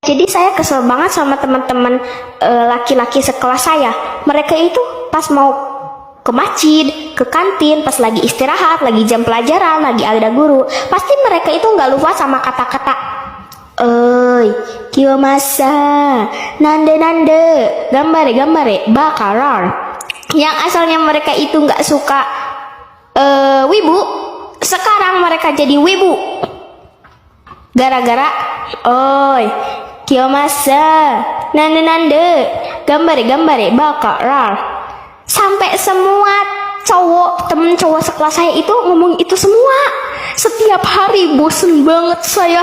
Jadi saya kesel banget sama teman-teman laki-laki sekelas saya. Mereka itu pas mau ke masjid, ke kantin, pas lagi istirahat, lagi jam pelajaran, lagi ada guru, pasti mereka itu nggak lupa sama kata-kata "Oi, kiyomasa, nande, gambare, bakarar." Yang asalnya mereka itu nggak suka wibu, sekarang mereka jadi wibu. Gara-gara "Oi, kiyomasa, nande, gambare, bakarar." Sampai semua temen cowok sekelas saya itu ngomong itu semua. Setiap hari bosen banget saya.